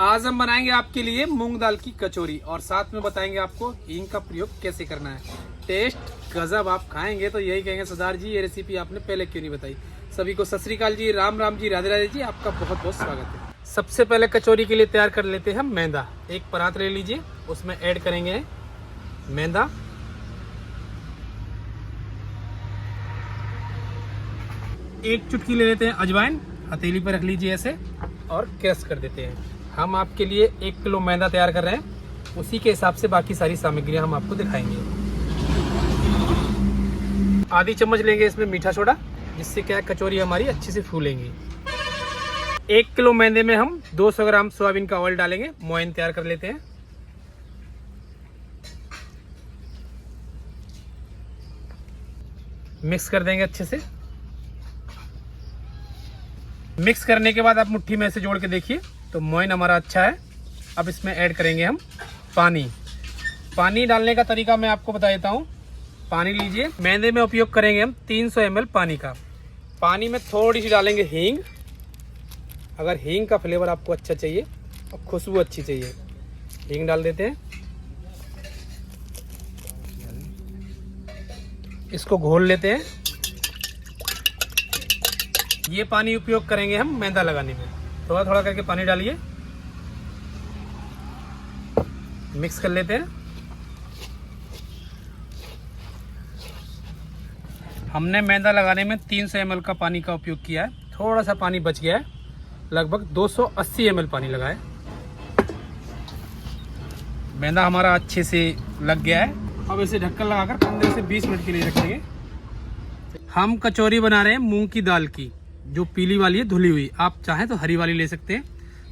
आज हम बनाएंगे आपके लिए मूंग दाल की कचौरी और साथ में बताएंगे आपको हींग का प्रयोग कैसे करना है। टेस्ट गजब, आप खाएंगे तो यही कहेंगे सरदार जी ये रेसिपी आपने पहले क्यों नहीं बताई। सभी को सत श्री अकाल जी, राम राम जी, राधे राधे जी, आपका बहुत बहुत स्वागत है। सबसे पहले कचौरी के लिए तैयार कर लेते हैं हम मैदा। एक परात ले लीजिए, उसमें ऐड करेंगे मैदा। एक चुटकी ले लेते हैं अजवाइन, हथेली पर रख लीजिए ऐसे और क्रश कर देते हैं। हम आपके लिए 1 किलो मैदा तैयार कर रहे हैं, उसी के हिसाब से बाकी सारी सामग्रियां हम आपको दिखाएंगे। आधी चम्मच लेंगे इसमें मीठा सोडा, जिससे क्या है कचौरी हमारी अच्छे से फूलेंगी। 1 किलो मैदे में हम 200 ग्राम सोयाबीन का ऑयल डालेंगे, मोइन तैयार कर लेते हैं। मिक्स कर देंगे अच्छे से। मिक्स करने के बाद आप मुट्ठी में से जोड़ के देखिए तो मोइन हमारा अच्छा है। अब इसमें ऐड करेंगे हम पानी। पानी डालने का तरीका मैं आपको बता देता हूँ। पानी लीजिए, मैदे में उपयोग करेंगे हम 300 ml पानी का। पानी में थोड़ी सी डालेंगे हींग, अगर हींग का फ्लेवर आपको अच्छा चाहिए और खुशबू अच्छी चाहिए, हींग डाल देते हैं। इसको घोल लेते हैं। ये पानी उपयोग करेंगे हम मैदा लगाने में। थोड़ा थोड़ा करके पानी डालिए, मिक्स कर लेते हैं। हमने मैदा लगाने में 300 ml का पानी का उपयोग किया है, थोड़ा सा पानी बच गया है, लगभग 280 ml पानी लगा है। मैदा हमारा अच्छे से लग गया है। अब इसे ढक्कन लगाकर 15 से 20 मिनट के लिए रखेंगे। हम कचौरी बना रहे हैं मूंग की दाल की, जो पीली वाली है धुली हुई। आप चाहें तो हरी वाली ले सकते हैं।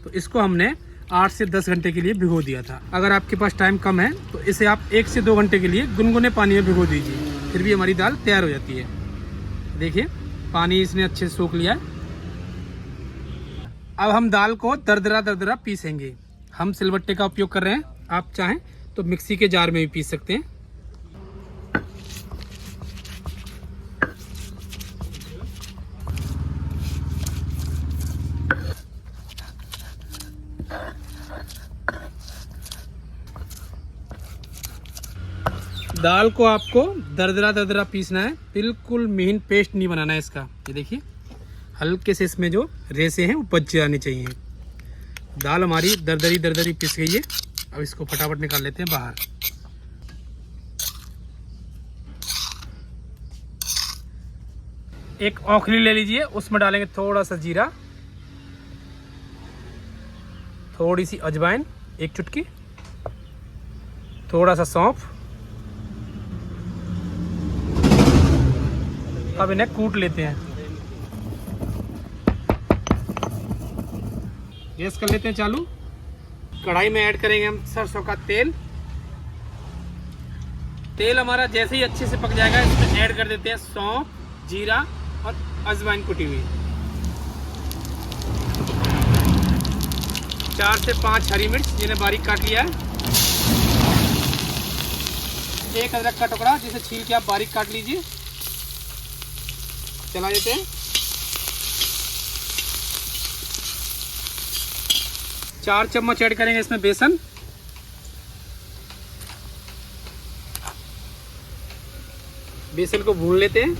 तो इसको हमने 8 से 10 घंटे के लिए भिगो दिया था। अगर आपके पास टाइम कम है तो इसे आप 1 से 2 घंटे के लिए गुनगुने पानी में भिगो दीजिए, फिर भी हमारी दाल तैयार हो जाती है। देखिए पानी इसने अच्छे से सोख लिया है। अब हम दाल को दरदरा दरदरा पीसेंगे। हम सिलबट्टे का उपयोग कर रहे हैं, आप चाहें तो मिक्सी के जार में भी पीस सकते हैं। दाल को आपको दरदरा दरदरा पीसना है, बिल्कुल महीन पेस्ट नहीं बनाना है इसका। ये देखिए हल्के से इसमें जो रेसे हैं वो बच जाने चाहिए। दाल हमारी दरदरी दरदरी पिस गई है। अब इसको फटाफट निकाल लेते हैं बाहर। एक औखली ले लीजिए, उसमें डालेंगे थोड़ा सा जीरा, थोड़ी सी अजवाइन, 1 चुटकी, थोड़ा सा सौंफ। अब इन्हें कूट लेते हैं। गैस कर लेते हैं चालू। कढ़ाई में ऐड करेंगे हम सरसों का तेल। तेल हमारा जैसे ही अच्छे से पक जाएगा, इसमें ऐड कर देते हैं सौंफ, जीरा और अजवाइन कुटी हुई। 4 से 5 हरी मिर्च जिन्हें बारीक काट लिया है। 1 अदरक का टुकड़ा जिसे छील के आप बारीक काट लीजिए। चला देते हैं। 4 चम्मच ऐड करेंगे इसमें बेसन। बेसन को भून लेते हैं।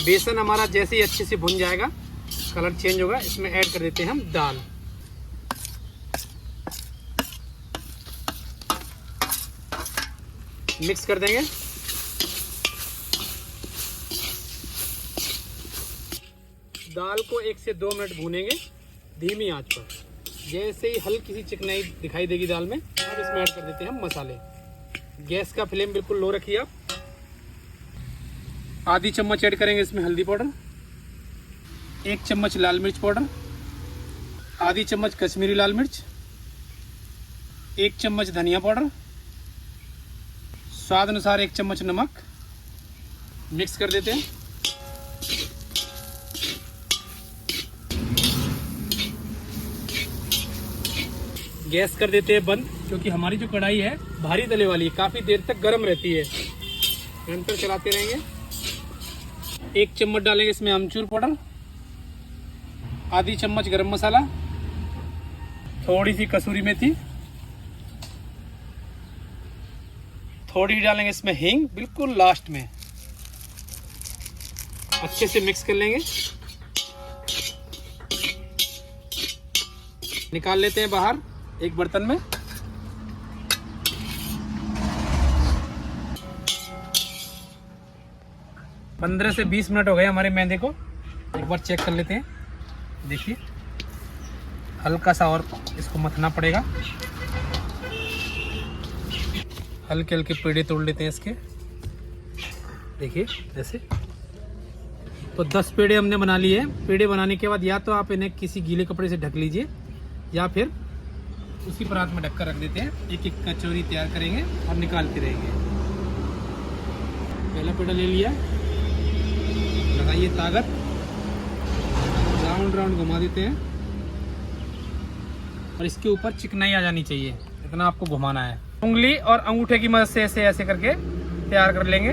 बेसन हमारा जैसे ही अच्छे से भुन जाएगा, कलर चेंज होगा, इसमें ऐड कर देते हैं हम दाल। मिक्स कर देंगे। दाल को 1 से 2 मिनट भूनेंगे धीमी आंच पर। जैसे ही हल्की सी चिकनाई दिखाई देगी दाल में, अब इसमें ऐड कर देते हैं हम मसाले। गैस का फ्लेम बिल्कुल लो रखिए आप। आधी चम्मच ऐड करेंगे इसमें हल्दी पाउडर, 1 चम्मच लाल मिर्च पाउडर, आधी चम्मच कश्मीरी लाल मिर्च, 1 चम्मच धनिया पाउडर, स्वाद अनुसार 1 चम्मच नमक। मिक्स कर देते हैं। गैस कर देते हैं बंद, क्योंकि हमारी जो कढ़ाई है भारी तले वाली है, काफ़ी देर तक गर्म रहती है। निरंतर चलाते रहेंगे। 1 चम्मच डालेंगे इसमें अमचूर पाउडर, आधी चम्मच गरम मसाला, थोड़ी सी कसूरी मेथी, थोड़ी डालेंगे इसमें हींग बिल्कुल लास्ट में। अच्छे से मिक्स कर लेंगे, निकाल लेते हैं बाहर एक बर्तन में। पंद्रह से 20 मिनट हो गए हमारे मैदे को, एक बार चेक कर लेते हैं। देखिए हल्का सा और इसको मथना पड़ेगा। हल्के हल्के पेड़े तोड़ लेते हैं इसके। देखिए जैसे तो 10 पेड़े हमने बना लिए हैं। पेड़े बनाने के बाद या तो आप इन्हें किसी गीले कपड़े से ढक लीजिए या फिर उसी परात में ढककर रख देते हैं। एक एक कचौरी तैयार करेंगे और निकालते रहेंगे। पहला पेड़ा ले लिया, लगाइए ताकत, राउंड राउंड घुमा देते हैं और इसके ऊपर चिकनाई आ जानी चाहिए, इतना आपको घुमाना है। उंगली और अंगूठे की मदद से ऐसे ऐसे करके तैयार कर लेंगे।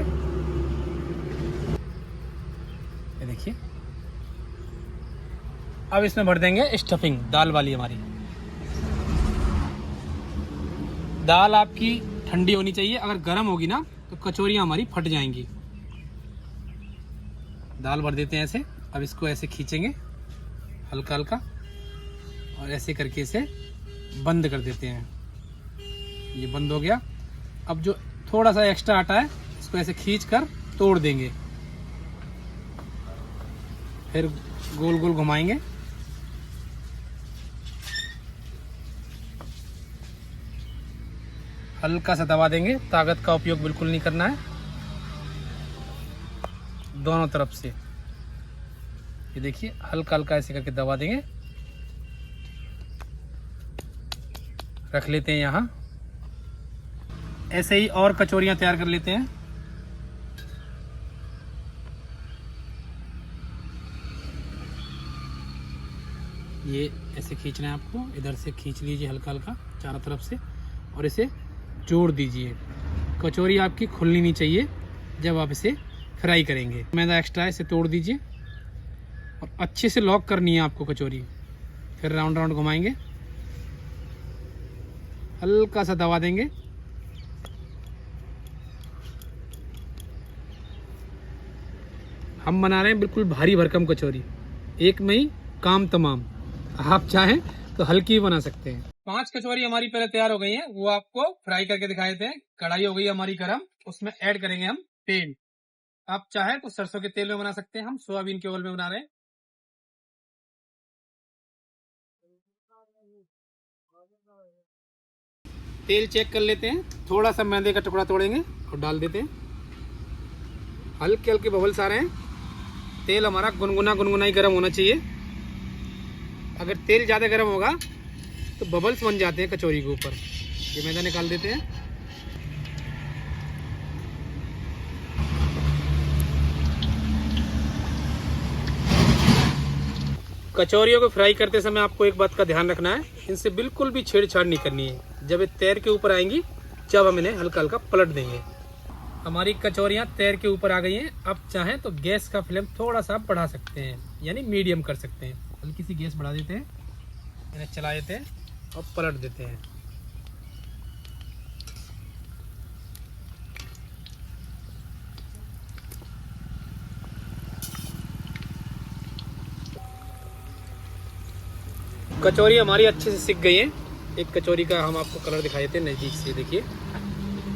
ये देखिए अब इसमें भर देंगे स्टफिंग, दाल वाली हमारी। दाल आपकी ठंडी होनी चाहिए, अगर गर्म होगी ना तो कचौरियाँ हमारी फट जाएंगी। दाल भर देते हैं ऐसे। अब इसको ऐसे खींचेंगे हल्का हल्का और ऐसे करके इसे बंद कर देते हैं। ये बंद हो गया। अब जो थोड़ा सा एक्स्ट्रा आटा है इसको ऐसे खींच कर तोड़ देंगे, फिर गोल गोल घुमाएंगे। हल्का सा दबा देंगे, ताकत का उपयोग बिल्कुल नहीं करना है। दोनों तरफ से ये देखिए हल्का हल्का ऐसे करके दबा देंगे। रख लेते हैं यहाँ। ऐसे ही और कचौरियाँ तैयार कर लेते हैं। ये ऐसे खींचना है आपको, इधर से खींच लीजिए हल्का हल्का चारों तरफ से और इसे जोड़ दीजिए। कचौरी आपकी खुलनी नहीं चाहिए जब आप इसे फ्राई करेंगे। मैदा एक्स्ट्रा है इसे तोड़ दीजिए और अच्छे से लॉक करनी है आपको कचौरी। फिर राउंड राउंड घुमाएंगे, हल्का सा दबा देंगे। हम बना रहे हैं बिल्कुल भारी भरकम कचौरी, एक में ही काम तमाम। आप चाहें तो हल्की बना सकते हैं। 5 कचौरी हमारी पहले तैयार हो गई हैं, वो आपको फ्राई करके दिखाए थे। कढ़ाई हो गई हमारी गरम, उसमें ऐड करेंगे हम तेल। आप चाहें तो सरसों के तेल में बना सकते हैं, हम सोयाबीन के ऑयल में बना रहे हैं। तेल चेक कर लेते हैं, थोड़ा सा मैदे का टुकड़ा तोड़ेंगे और डाल देते हैं। हल्के हल्के बबल्स आ रहे हैं। तेल हमारा गुनगुना ही गर्म होना चाहिए। अगर तेल ज़्यादा गर्म होगा तो बबल्स बन जाते हैं कचौरी के ऊपर। ये मैदा निकाल देते हैं। कचौरियों को फ्राई करते समय आपको एक बात का ध्यान रखना है, इनसे बिल्कुल भी छेड़छाड़ नहीं करनी है। जब ये तैर के ऊपर आएंगी जब हम इन्हें हल्का हल्का पलट देंगे। हमारी कचौरियाँ तैर के ऊपर आ गई हैं। अब चाहें तो गैस का फ्लेम थोड़ा सा बढ़ा सकते हैं, यानी मीडियम कर सकते हैं। हल्की सी गैस बढ़ा देते हैं, इन्हें चला देते हैं और पलट देते हैं। कचौरी हमारी अच्छे से सिक गई है। एक कचौरी का हम आपको कलर दिखाई देते हैं नज़दीक से। देखिए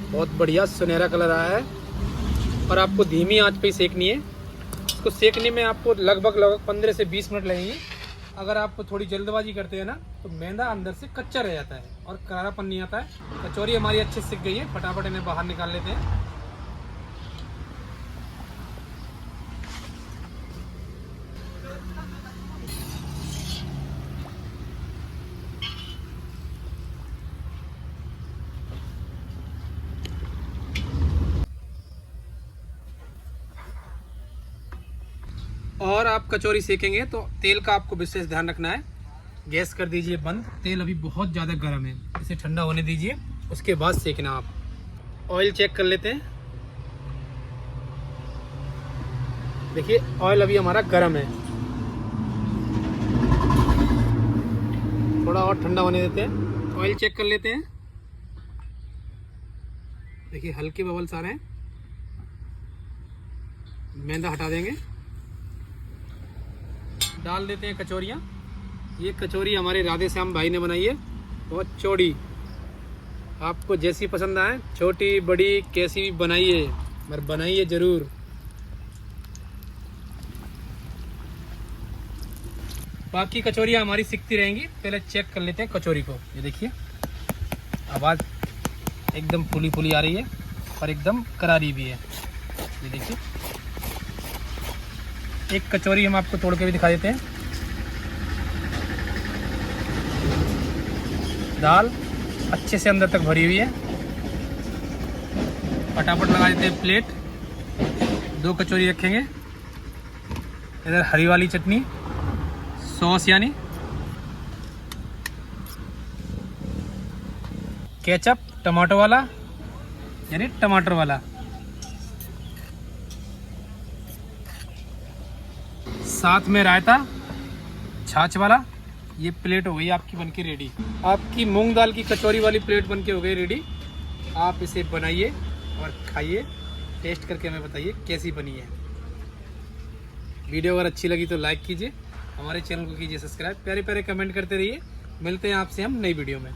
बहुत बढ़िया सुनहरा कलर आया है और आपको धीमी आंच पे ही सेकनी है। इसको सेकने में आपको लगभग 15 से 20 मिनट लगेंगे। अगर आप थोड़ी जल्दबाजी करते हैं ना तो मैदा अंदर से कच्चा रह जाता है और करारापन नहीं आता है। कचौरी हमारी अच्छे से सिक गई है, फटाफट इन्हें बाहर निकाल लेते हैं। और आप कचौरी सेकेंगे तो तेल का आपको विशेष ध्यान रखना है। गैस कर दीजिए बंद। तेल अभी बहुत ज़्यादा गर्म है, इसे ठंडा होने दीजिए, उसके बाद सेकना आप। ऑयल चेक कर लेते हैं। देखिए ऑयल अभी हमारा गर्म है। थोड़ा और ठंडा होने देते हैं। ऑयल चेक कर लेते हैं। देखिए हल्के बबल्स आ रहे हैं। मैदा हटा देंगे। डाल देते हैं कचौरियाँ। ये कचौरी हमारे राधे श्याम भाई ने बनाई है, बहुत चौड़ी। आपको जैसी पसंद आए, छोटी बड़ी कैसी भी बनाइए, मगर बनाइए ज़रूर। बाकी कचौरियाँ हमारी सिकती रहेंगी। पहले चेक कर लेते हैं कचौरी को। ये देखिए आवाज़ एकदम फूली फूली आ रही है और एकदम करारी भी है। ये देखिए एक कचौरी हम आपको तोड़ के भी दिखा देते हैं। दाल अच्छे से अंदर तक भरी हुई है। फटाफट लगा देते हैं प्लेट। 2 कचौरी रखेंगे। इधर हरी वाली चटनी, सॉस यानी केचप, टमाटो वाला यानी टमाटर वाला, साथ में रायता छाछ वाला। ये प्लेट हो गई आपकी बनके रेडी। आपकी मूंग दाल की कचौरी वाली प्लेट बनके हो गई रेडी। आप इसे बनाइए और खाइए, टेस्ट करके हमें बताइए कैसी बनी है। वीडियो अगर अच्छी लगी तो लाइक कीजिए, हमारे चैनल को कीजिए सब्सक्राइब, प्यारे प्यारे कमेंट करते रहिए। मिलते हैं आपसे हम नई वीडियो में।